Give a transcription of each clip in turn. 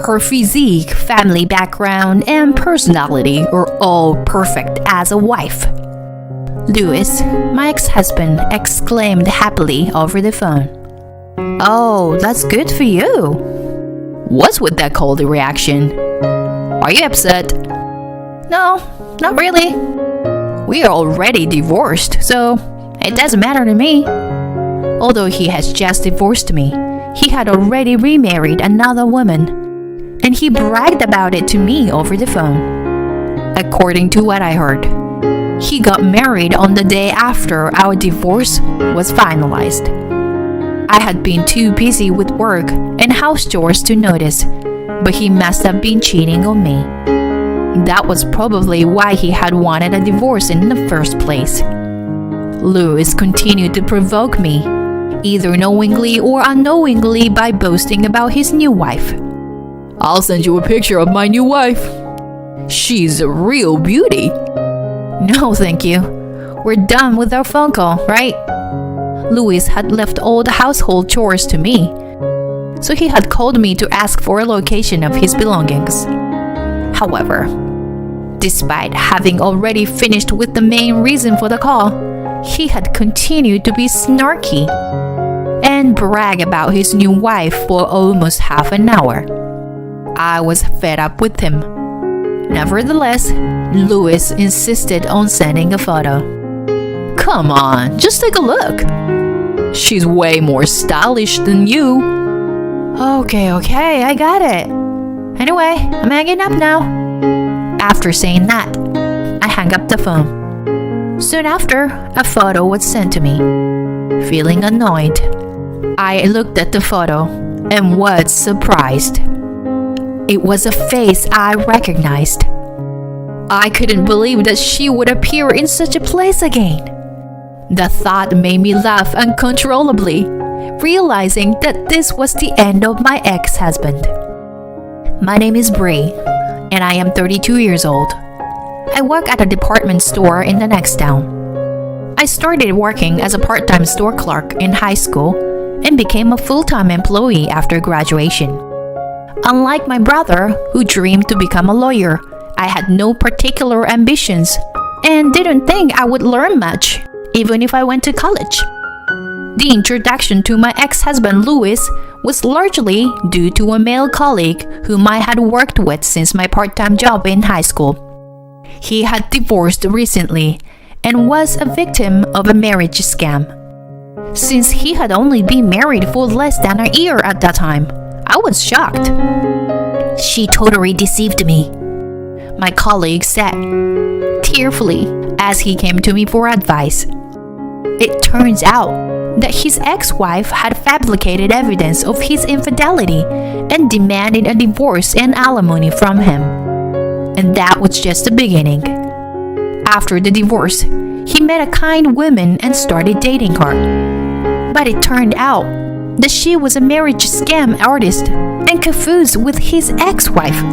Her physique, family background, and personality are all perfect as a wife. Louis, my ex-husband, exclaimed happily over the phone. "Oh, that's good for you." What's with that cold reaction? Are you upset? No, not really. We are already divorced, so it doesn't matter to me. Although he has just divorced me, he had already remarried another woman, and he bragged about it to me over the phone. According to what I heard, he got married on the day after our divorce was finalized. I had been too busy with work and house chores to notice, but he must have been cheating on me. That was probably why he had wanted a divorce in the first place. Louis continued to provoke me, either knowingly or unknowingly, by boasting about his new wife. "I'll send you a picture of my new wife. She's a real beauty." No, thank you. We're done with our phone call, right? Louis had left all the household chores to me, so he had called me to ask for a location of his belongings. However, despite having already finished with the main reason for the call, he had continued to be snarky and brag about his new wife for almost half an hour. I was fed up with him. Nevertheless, Louis insisted on sending a photo. "Come on, just take a look. She's way more stylish than you." Okay, I got it. Anyway, I'm hanging up now. After saying that, I hung up the phone. Soon after, a photo was sent to me. Feeling annoyed, I looked at the photo and was surprised. It was a face I recognized. I couldn't believe that she would appear in such a place again. The thought made me laugh uncontrollably, realizing that this was the end of my ex-husband. My name is Bree, and I am 32 years old. I work at a department store in the next town. I started working as a part-time store clerk in high school and became a full-time employee after graduation. Unlike my brother, who dreamed to become a lawyer, I had no particular ambitions and didn't think I would learn much, even if I went to college. The introduction to my ex-husband Louis was largely due to a male colleague whom I had worked with since my part-time job in high school. He had divorced recently and was a victim of a marriage scam. Since he had only been married for less than a year at that time, I was shocked. "She totally deceived me," my colleague said, tearfully, as he came to me for advice. It turns out that his ex-wife had fabricated evidence of his infidelity and demanded a divorce and alimony from him. And that was just the beginning. After the divorce, he met a kind woman and started dating her. But it turned out that she was a marriage scam artist and cahoots with his ex-wife.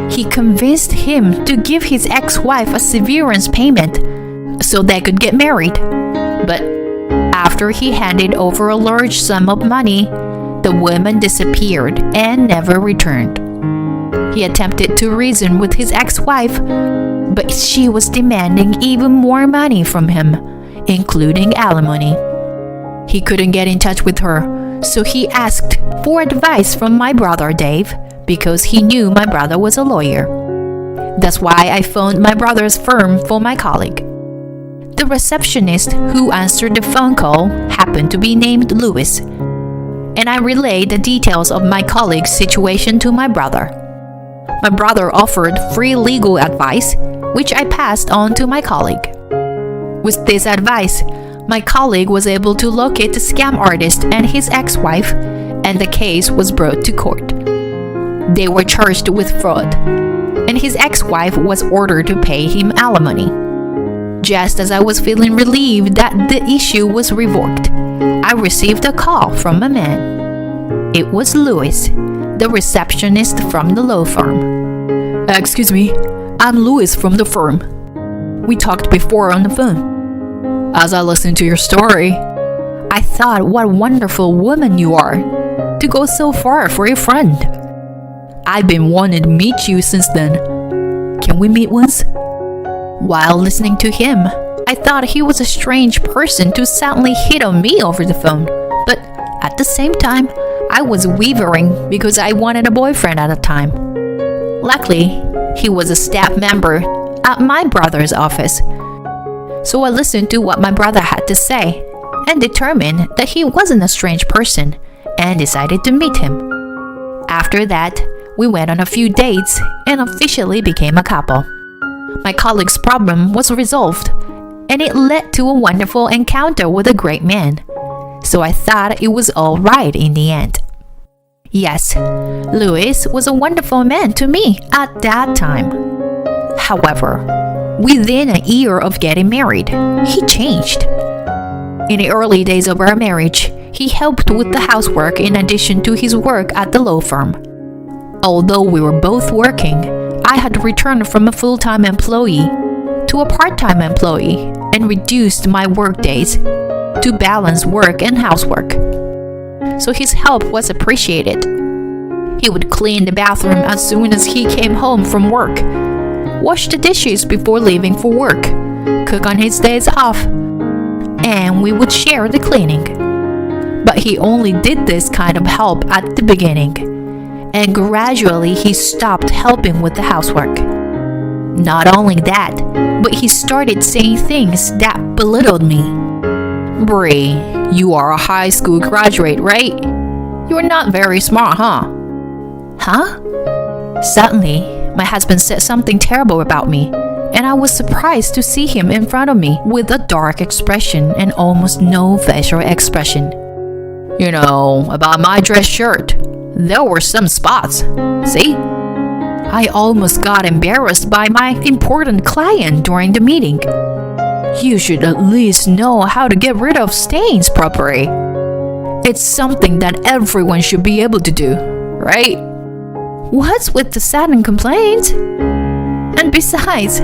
He convinced him to give his ex-wife a severance payment so they could get married. But after he handed over a large sum of money, the woman disappeared and never returned. He attempted to reason with his ex-wife, but she was demanding even more money from him, including alimony. He couldn't get in touch with her, so he asked for advice from my brother Dave, because he knew my brother was a lawyer. That's why I phoned my brother's firm for my colleague. The receptionist who answered the phone call happened to be named Louis, and I relayed the details of my colleague's situation to my brother. My brother offered free legal advice, which I passed on to my colleague. With this advice, my colleague was able to locate the scam artist and his ex-wife, and the case was brought to court. They were charged with fraud, and his ex-wife was ordered to pay him alimony. Just as I was feeling relieved that the issue was revoked, I received a call from a man. It was Louis, the receptionist from the law firm. "Excuse me, I'm Louis from the firm. We talked before on the phone. As I listened to your story, I thought what a wonderful woman you are to go so far for your friend. I've been wanting to meet you since then. Can we meet once?" While listening to him, I thought he was a strange person to suddenly hit on me over the phone. But at the same time, I was wavering because I wanted a boyfriend at the time. Luckily, he was a staff member at my brother's office. So I listened to what my brother had to say and determined that he wasn't a strange person and decided to meet him. After that, we went on a few dates and officially became a couple. My colleague's problem was resolved, and it led to a wonderful encounter with a great man. So I thought it was all right in the end. Yes, Louis was a wonderful man to me at that time. However, within a year of getting married, he changed. In the early days of our marriage, he helped with the housework in addition to his work at the law firm. Although we were both working, I had returned from a full-time employee to a part-time employee and reduced my work days to balance work and housework. So his help was appreciated. He would clean the bathroom as soon as he came home from work, wash the dishes before leaving for work, cook on his days off, and we would share the cleaning. But he only did this kind of help at the beginning, and gradually he stopped helping with the housework. Not only that, but he started saying things that belittled me. "Bree, you are a high school graduate, right? You're not very smart, huh?" Huh? Suddenly, my husband said something terrible about me, and I was surprised to see him in front of me with a dark expression and almost no facial expression. "You know, about my dress shirt, there were some spots. See?" I almost got embarrassed by my important client during the meeting. "You should at least know how to get rid of stains properly. It's something that everyone should be able to do, right?" What's with the sudden complaints? And besides,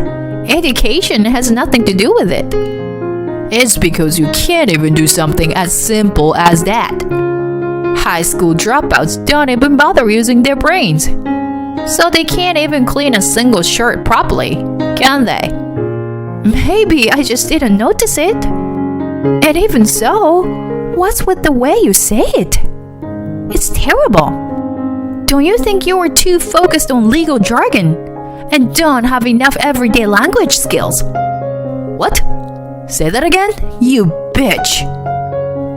education has nothing to do with it. It's because you can't even do something as simple as that. High school dropouts don't even bother using their brains. So they can't even clean a single shirt properly, can they? Maybe I just didn't notice it. And even so, what's with the way you say it? It's terrible. Don't you think you are too focused on legal jargon and don't have enough everyday language skills? What? Say that again? You bitch.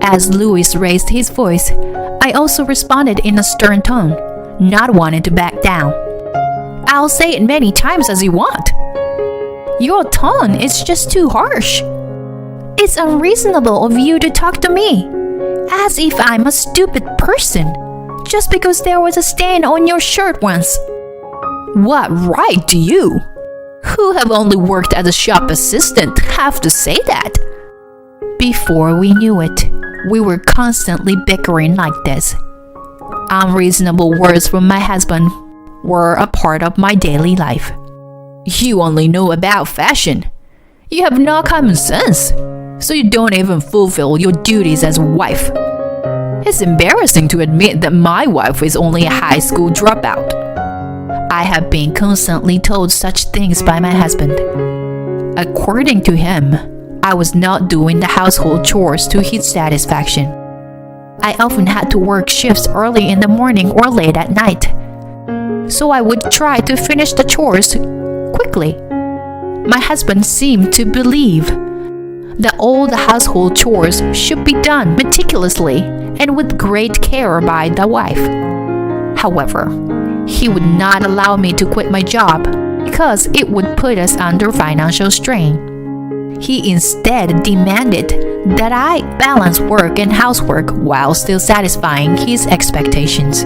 As Louis raised his voice, I also responded in a stern tone, not wanting to back down. I'll say it many times as you want. Your tone is just too harsh. It's unreasonable of you to talk to me as if I'm a stupid person just because there was a stain on your shirt once. What right do you, who have only worked as a shop assistant, have to say that? Before we knew it, we were constantly bickering like this. Unreasonable words from my husband were a part of my daily life. You only know about fashion. You have no common sense, so you don't even fulfill your duties as a wife. It's embarrassing to admit that my wife is only a high school dropout. I have been constantly told such things by my husband. According to him, I was not doing the household chores to his satisfaction. I often had to work shifts early in the morning or late at night, so I would try to finish the chores quickly. My husband seemed to believe that all the household chores should be done meticulously and with great care by the wife. However, he would not allow me to quit my job because it would put us under financial strain. He instead demanded that I balance work and housework while still satisfying his expectations.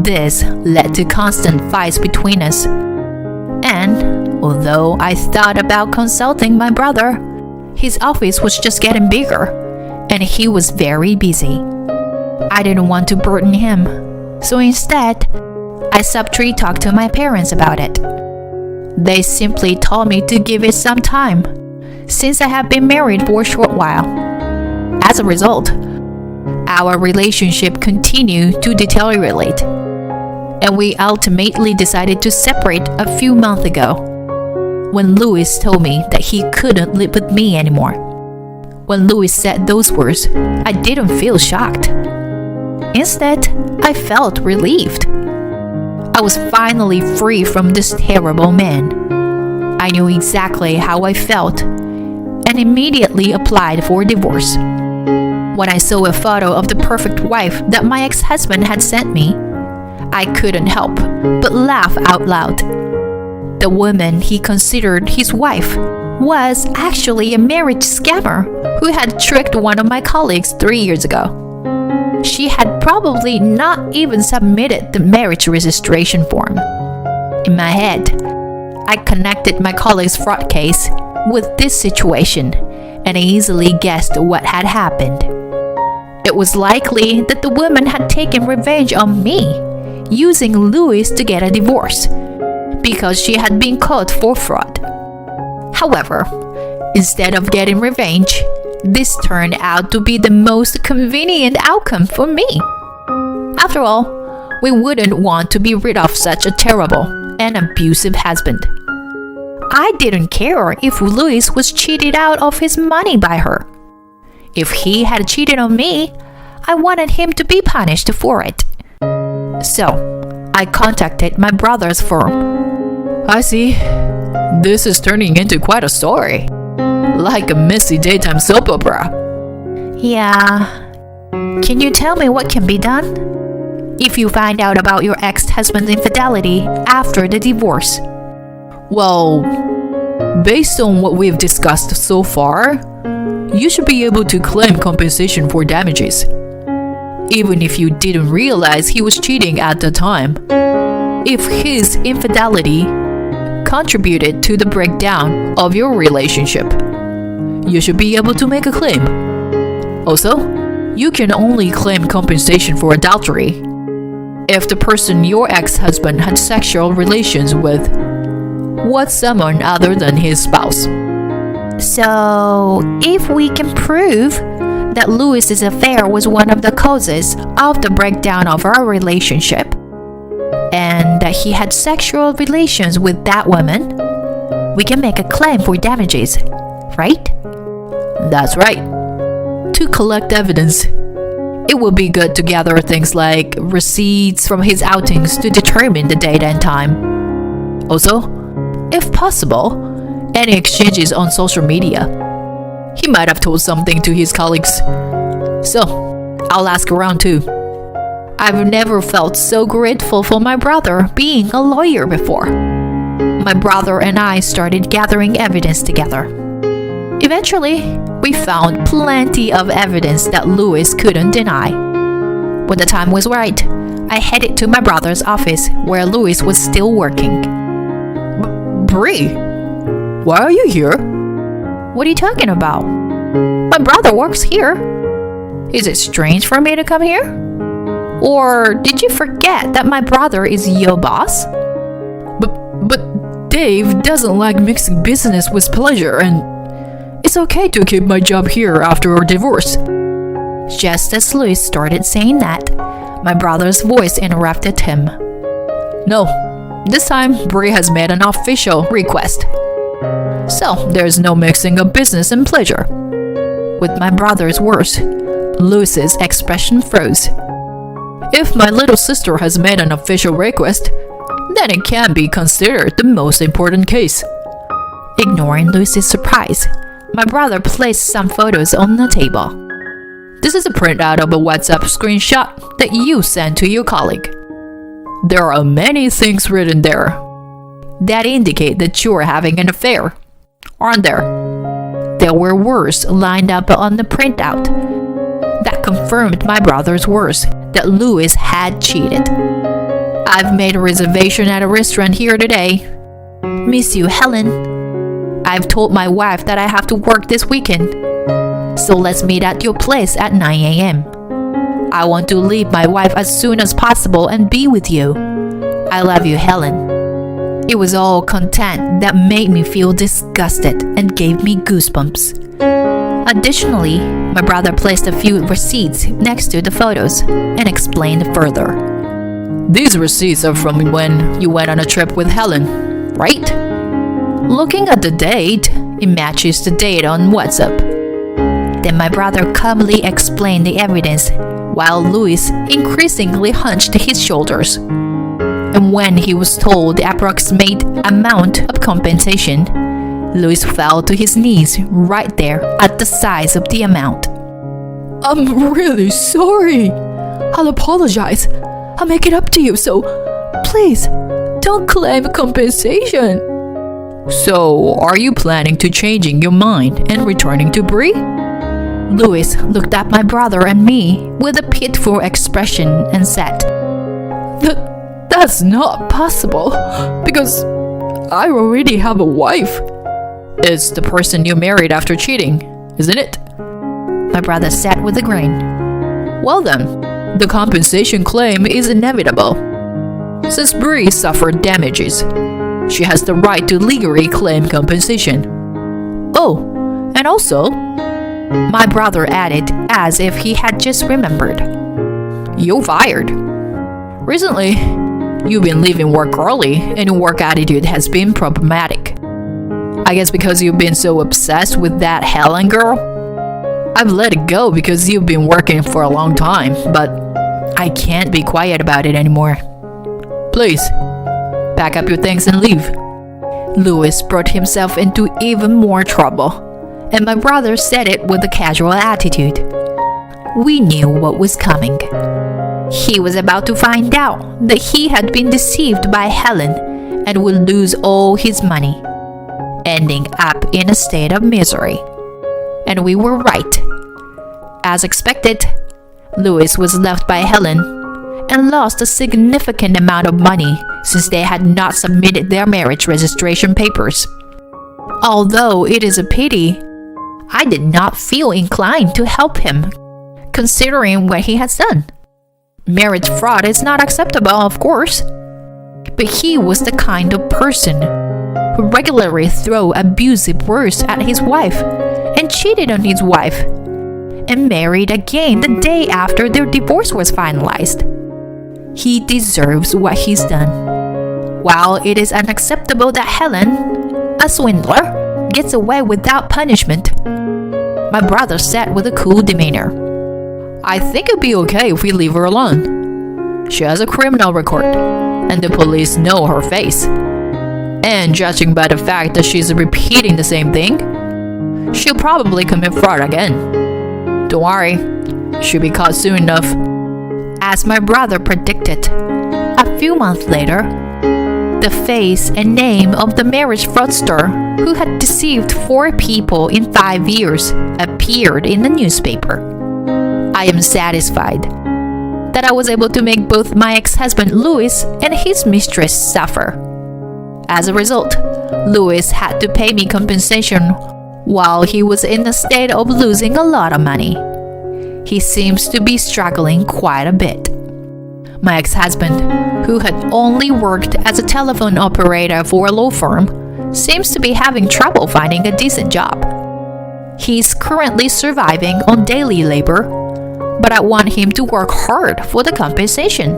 This led to constant fights between us. And although I thought about consulting my brother, his office was just getting bigger, and he was very busy. I didn't want to burden him, so instead, I subtly talked to my parents about it. They simply told me to give it some time, since I have been married for a short while. As a result, our relationship continued to deteriorate. and we ultimately decided to separate a few months ago, when Louis told me that he couldn't live with me anymore. When Louis said those words, I didn't feel shocked. Instead, I felt relieved. I was finally free from this terrible man. I knew exactly how I felt and immediately applied for divorce. When I saw a photo of the perfect wife that my ex-husband had sent me, I couldn't help but laugh out loud. The woman he considered his wife was actually a marriage scammer who had tricked one of my colleagues 3 years ago. She had probably not even submitted the marriage registration form. In my head, I connected my colleague's fraud case with this situation and easily guessed what had happened. It was likely that the woman had taken revenge on me, using Louis to get a divorce, because she had been caught for fraud. However, instead of getting revenge, this turned out to be the most convenient outcome for me. After all, we wouldn't want to be rid of such a terrible and abusive husband. I didn't care if Louis was cheated out of his money by her. If he had cheated on me, I wanted him to be punished for it. So, I contacted my brother's firm. I see. This is turning into quite a story. Like a messy daytime soap opera. Yeah. Can you tell me what can be done if you find out about your ex-husband's infidelity after the divorce? Well, based on what we've discussed so far, you should be able to claim compensation for damages, even if you didn't realize he was cheating at the time. If his infidelity contributed to the breakdown of your relationship, you should be able to make a claim. Also, you can only claim compensation for adultery if the person your ex-husband had sexual relations with was someone other than his spouse. So, if we can prove that Louis's affair was one of the causes of the breakdown of our relationship, and that he had sexual relations with that woman, we can make a claim for damages, right? That's right. To collect evidence, it would be good to gather things like receipts from his outings to determine the date and time. Also, if possible, any exchanges on social media. He might have told something to his colleagues. So, I'll ask around too. I've never felt so grateful for my brother being a lawyer before. My brother and I started gathering evidence together. Eventually, we found plenty of evidence that Louis couldn't deny. When the time was right, I headed to my brother's office where Louis was still working. Bree, why are you here? What are you talking about? My brother works here. Is it strange for me to come here? Or did you forget that my brother is your boss? But Dave doesn't like mixing business with pleasure, and it's okay to keep my job here after our divorce. Just as Louis started saying that, my brother's voice interrupted him. No, this time Bree has made an official request. So there's no mixing of business and pleasure. With my brother's words, Louis's expression froze. If my little sister has made an official request, then it can be considered the most important case. Ignoring Louis's surprise, my brother placed some photos on the table. This is a printout of a WhatsApp screenshot that you sent to your colleague. There are many things written there that indicate that you're having an affair, aren't there? There were words lined up on the printout that confirmed my brother's words that Louis had cheated. I've made a reservation at a restaurant here today. Miss you, Helen. I've told my wife that I have to work this weekend. So let's meet at your place at 9 a.m. I want to leave my wife as soon as possible and be with you. I love you, Helen. It was all content that made me feel disgusted and gave me goosebumps. Additionally, my brother placed a few receipts next to the photos and explained further. These receipts are from when you went on a trip with Helen, right? Looking at the date, it matches the date on WhatsApp. Then my brother calmly explained the evidence, while Louis increasingly hunched his shoulders. And when he was told the approximate amount of compensation, Louis fell to his knees right there at the size of the amount. I'm really sorry. I'll apologize. I'll make it up to you, so please don't claim compensation. So, are you planning to changing your mind and returning to Bree? Louis looked at my brother and me with a pitiful expression and said, That's not possible, because I already have a wife. It's the person you married after cheating, isn't it? My brother said with a grin. Well then, the compensation claim is inevitable. Since Bree suffered damages, she has the right to legally claim compensation. Oh, and also, my brother added as if he had just remembered, you're fired. Recently, you've been leaving work early and your work attitude has been problematic. I guess because you've been so obsessed with that Helen girl. I've let it go because you've been working for a long time, but I can't be quiet about it anymore. Please, pack up your things and leave. Louis brought himself into even more trouble, and my brother said it with a casual attitude. We knew what was coming. He was about to find out that he had been deceived by Helen and would lose all his money, ending up in a state of misery. And we were right. As expected, Louis was left by Helen and lost a significant amount of money since they had not submitted their marriage registration papers. Although it is a pity, I did not feel inclined to help him, considering what he has done. Marriage fraud is not acceptable, of course, but he was the kind of person who regularly threw abusive words at his wife and cheated on his wife and married again the day after their divorce was finalized. He deserves what he's done. While it is unacceptable that Helen, a swindler, gets away without punishment, my brother said with a cool demeanor, I think it'd be okay if we leave her alone. She has a criminal record, and the police know her face. And judging by the fact that she's repeating the same thing, she'll probably commit fraud again. Don't worry, she'll be caught soon enough. As my brother predicted, a few months later, the face and name of the marriage fraudster who had deceived 4 people in 5 years appeared in the newspaper. I am satisfied that I was able to make both my ex-husband Louis and his mistress suffer. As a result, Louis had to pay me compensation while he was in a state of losing a lot of money. He seems to be struggling quite a bit. My ex-husband, who had only worked as a telephone operator for a law firm, seems to be having trouble finding a decent job. He's currently surviving on daily labor, but I want him to work hard for the compensation.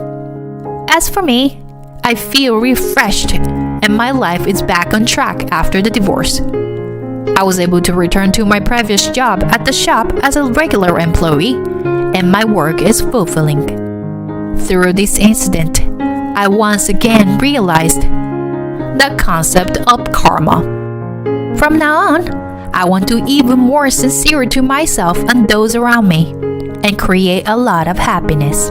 As for me, I feel refreshed and my life is back on track after the divorce. I was able to return to my previous job at the shop as a regular employee, and my work is fulfilling. Through this incident, I once again realized the concept of karma. From now on, I want to be even more sincere to myself and those around me, and create a lot of happiness.